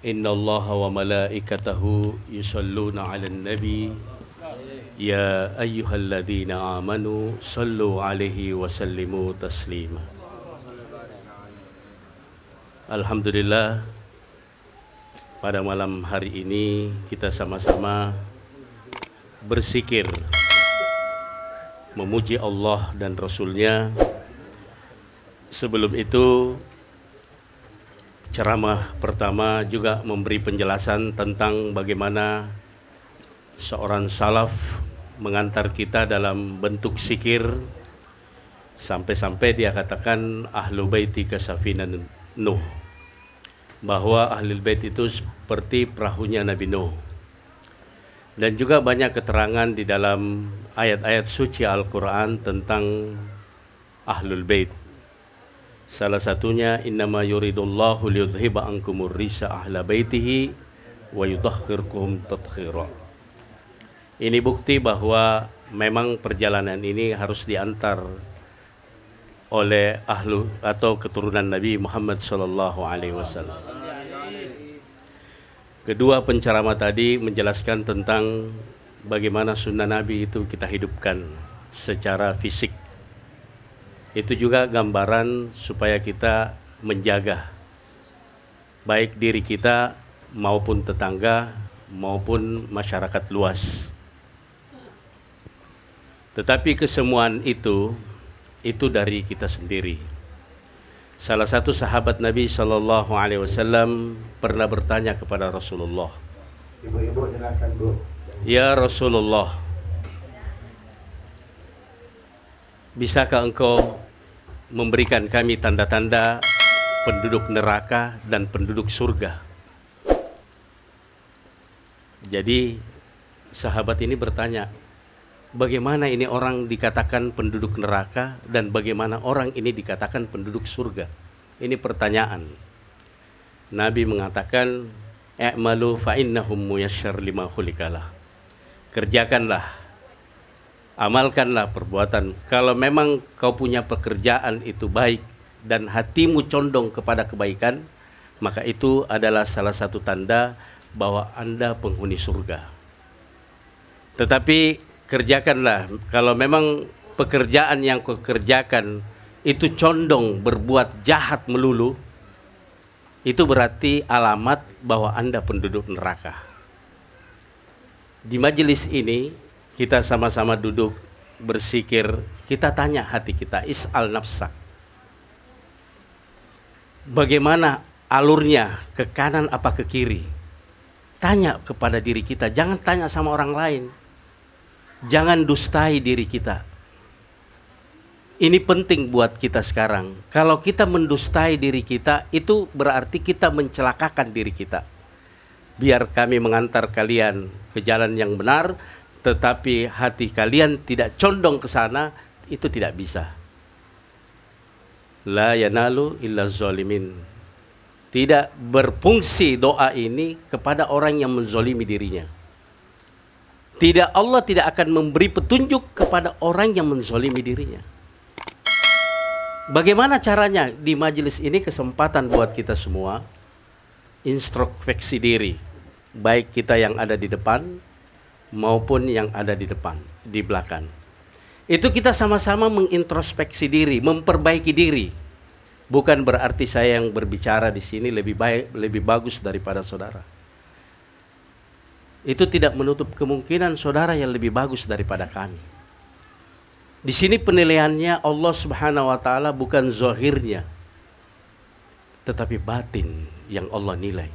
Inna Allah wa malaikatahu yusalluna ala nabi Ya ayyuhalladzina amanu sallu alaihi wa sallimu taslima. Alhamdulillah, pada malam hari ini kita sama-sama berzikir memuji Allah dan Rasulnya. Sebelum itu ceramah pertama juga memberi penjelasan tentang bagaimana seorang salaf mengantar kita dalam bentuk zikir sampai-sampai dia katakan ahlu baiti kasafinan Nuh, bahwa ahlul bait itu seperti perahunya Nabi Nuh. Dan juga banyak keterangan di dalam ayat-ayat suci Al-Quran tentang ahlul bait. Salah satunya innama yuridullahu liyudhiba ankumur risa ahla baitihi wa yutahhirkum tathira. Ini bukti bahwa memang perjalanan ini harus diantar oleh ahlu atau keturunan Nabi Muhammad sallallahu alaihi wasallam. Kedua penceramah tadi menjelaskan tentang bagaimana sunnah Nabi itu kita hidupkan secara fisik. Itu juga gambaran supaya kita menjaga baik diri kita maupun tetangga maupun masyarakat luas. Tetapi kesemuan itu dari kita sendiri. Salah satu sahabat Nabi sallallahu alaihi wasallam pernah bertanya kepada Rasulullah, Ibu-ibu silakan, Bu. "Ya Rasulullah, bisakah engkau memberikan kami tanda-tanda penduduk neraka dan penduduk surga?" Jadi sahabat ini bertanya, bagaimana ini orang dikatakan penduduk neraka dan bagaimana orang ini dikatakan penduduk surga? Ini pertanyaan. Nabi mengatakan, "I'malu fa innahum muyassar lima khuliqalah." Kerjakanlah, amalkanlah perbuatan. Kalau memang kau punya pekerjaan itu baik dan hatimu condong kepada kebaikan, maka itu adalah salah satu tanda bahwa Anda penghuni surga. Tetapi kerjakanlah, kalau memang pekerjaan yang kau kerjakan itu condong berbuat jahat melulu, itu berarti alamat bahwa Anda penduduk neraka. Di majelis ini kita sama-sama duduk berzikir, kita tanya hati kita, is'al nafsak. Bagaimana alurnya, ke kanan apa ke kiri? Tanya kepada diri kita, jangan tanya sama orang lain. Jangan dustai diri kita. Ini penting buat kita sekarang. Kalau kita mendustai diri kita, itu berarti kita mencelakakan diri kita. Biar kami mengantar kalian ke jalan yang benar, tetapi hati kalian tidak condong ke sana, itu tidak bisa. La yanalu illa zalimin. Tidak berfungsi doa ini kepada orang yang menzalimi dirinya. Allah tidak akan memberi petunjuk kepada orang yang menzalimi dirinya. Bagaimana caranya? Di majelis ini kesempatan buat kita semua introspeksi diri, baik kita yang ada di depan maupun yang ada di depan, di belakang. Itu kita sama-sama mengintrospeksi diri, memperbaiki diri. Bukan berarti saya yang berbicara di sini lebih baik, lebih bagus daripada saudara. Itu tidak menutup kemungkinan saudara yang lebih bagus daripada kami. Di sini penilaiannya Allah Subhanahu wa taala bukan zahirnya, tetapi batin yang Allah nilai.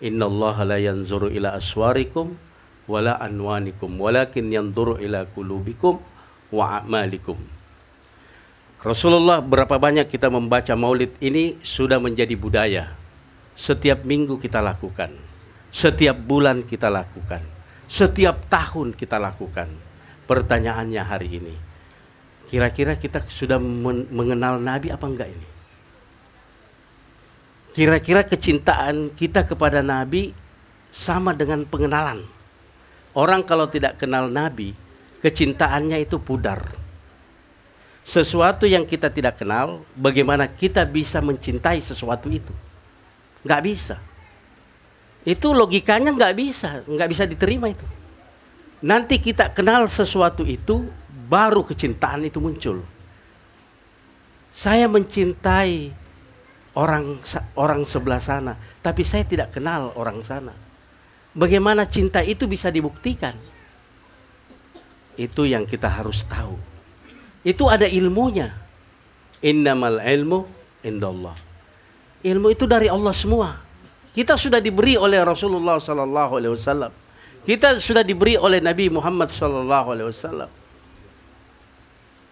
Innallaha la yanzuru ila aswarikum wala anwanikum walakin yanzuru ila qulubikum wa a'malikum. Rasulullah, berapa banyak kita membaca maulid ini sudah menjadi budaya. Setiap minggu kita lakukan. Setiap bulan kita lakukan, setiap tahun kita lakukan. Pertanyaannya hari ini, kira-kira kita sudah mengenal Nabi apa enggak ini? Kira-kira kecintaan kita kepada Nabi sama dengan pengenalan. Orang kalau tidak kenal Nabi, kecintaannya itu pudar. Sesuatu yang kita tidak kenal, bagaimana kita bisa mencintai sesuatu itu? Enggak bisa. Itu logikanya nggak bisa diterima itu. Nanti kita kenal sesuatu itu, baru kecintaan itu muncul. Saya mencintai orang sebelah sana, tapi saya tidak kenal orang sana. Bagaimana cinta itu bisa dibuktikan? Itu yang kita harus tahu. Itu ada ilmunya. Innamal ilmu indallah. Ilmu itu dari Allah semua. Kita sudah diberi oleh Rasulullah sallallahu alaihi wasallam. Kita sudah diberi oleh Nabi Muhammad sallallahu alaihi wasallam.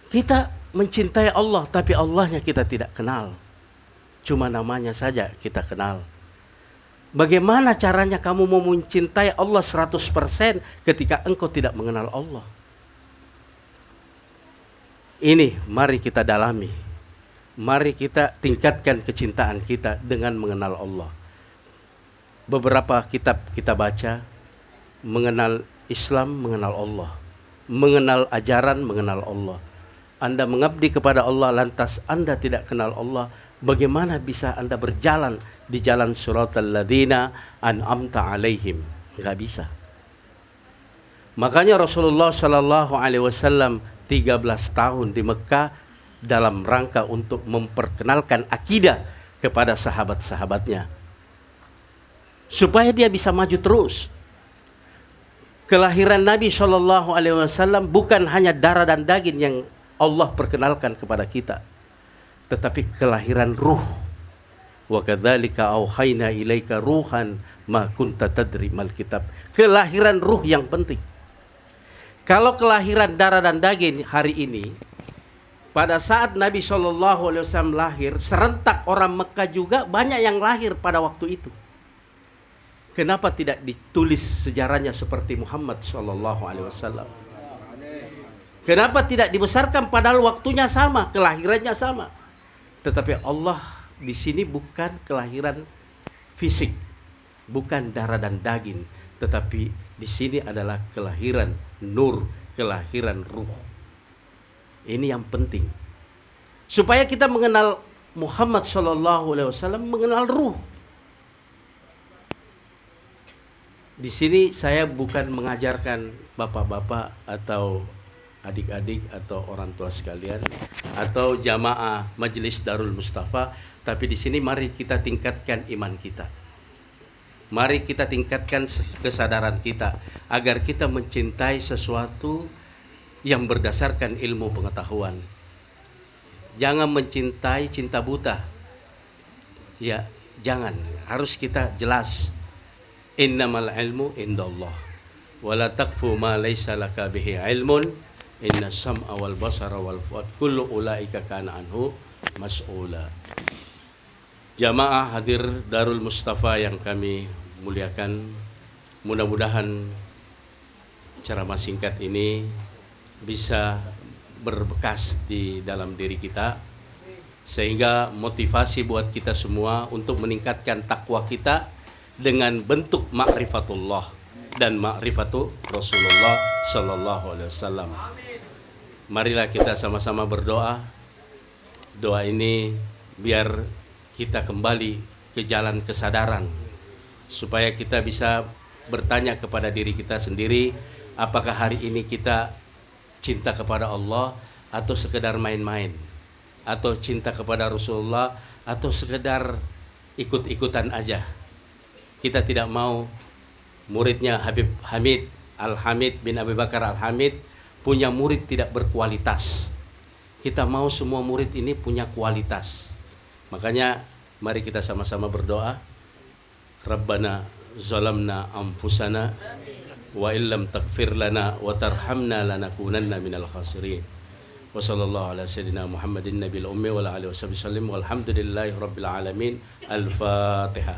Kita mencintai Allah, tapi Allahnya kita tidak kenal. Cuma namanya saja kita kenal. Bagaimana caranya kamu mau mencintai Allah 100% ketika engkau tidak mengenal Allah? Ini mari kita dalami. Mari kita tingkatkan kecintaan kita dengan mengenal Allah. Beberapa kitab kita baca, mengenal Islam, mengenal Allah. Mengenal ajaran, mengenal Allah. Anda mengabdi kepada Allah, lantas Anda tidak kenal Allah, bagaimana bisa Anda berjalan di jalan suratal ladzina an'amta alaihim? Enggak bisa. Makanya Rasulullah sallallahu alaihi wasallam 13 tahun di Mekah dalam rangka untuk memperkenalkan akidah kepada sahabat-sahabatnya, supaya dia bisa maju terus. Kelahiran Nabi sallallahu alaihi wasallam bukan hanya darah dan daging yang Allah perkenalkan kepada kita, tetapi kelahiran ruh. Wa kadzalika auhayna ilaika ruhan ma kunta tadri mal kitab. Kelahiran ruh yang penting. Kalau kelahiran darah dan daging hari ini, pada saat Nabi SAW lahir, serentak orang Mekah juga banyak yang lahir pada waktu itu. Kenapa tidak ditulis sejarahnya seperti Muhammad SAW? Kenapa tidak dibesarkan padahal waktunya sama, kelahirannya sama? Tetapi Allah di sini bukan kelahiran fisik, bukan darah dan daging, tetapi di sini adalah kelahiran nur, kelahiran ruh. Ini yang penting. Supaya kita mengenal Muhammad SAW, mengenal ruh. Di sini saya bukan mengajarkan bapak-bapak atau adik-adik atau orang tua sekalian atau jamaah Majelis Darul Mustafa, tapi di sini mari kita tingkatkan iman kita. Mari kita tingkatkan kesadaran kita agar kita mencintai sesuatu yang berdasarkan ilmu pengetahuan. Jangan mencintai cinta buta. Ya, jangan. Harus kita jelas. Innamal ilmu indallah. Wala taqfu ma laysa laka bihi ilmun. Inna sam'a wal basara wal fuad kullu ulaika kana anhu mas'ula. Jamaah hadir Darul Mustafa yang kami muliakan, mudah-mudahan ceramah singkat ini bisa berbekas di dalam diri kita, sehingga motivasi buat kita semua untuk meningkatkan takwa kita dengan bentuk ma'rifatullah dan ma'rifatu Rasulullah sallallahu alaihi wasallam. Marilah kita sama-sama berdoa. Doa ini biar kita kembali ke jalan kesadaran, supaya kita bisa bertanya kepada diri kita sendiri, apakah hari ini kita cinta kepada Allah atau sekedar main-main, atau cinta kepada Rasulullah atau sekedar ikut-ikutan aja. Kita tidak mau muridnya Habib Hamid Al-Hamid bin Abi Bakar Al-Hamid punya murid tidak berkualitas. Kita mau semua murid ini punya kualitas. Makanya mari kita sama-sama berdoa. Rabbana zalamna anfusana wa illam taghfir lana wa tarhamna lanakunanna minal khasirin. Wa sallallahu ala sayyidina Muhammadin nabiyil ummi wa ala alihi wasallam walhamdulillahi rabbil alamin. Al-Fatihah.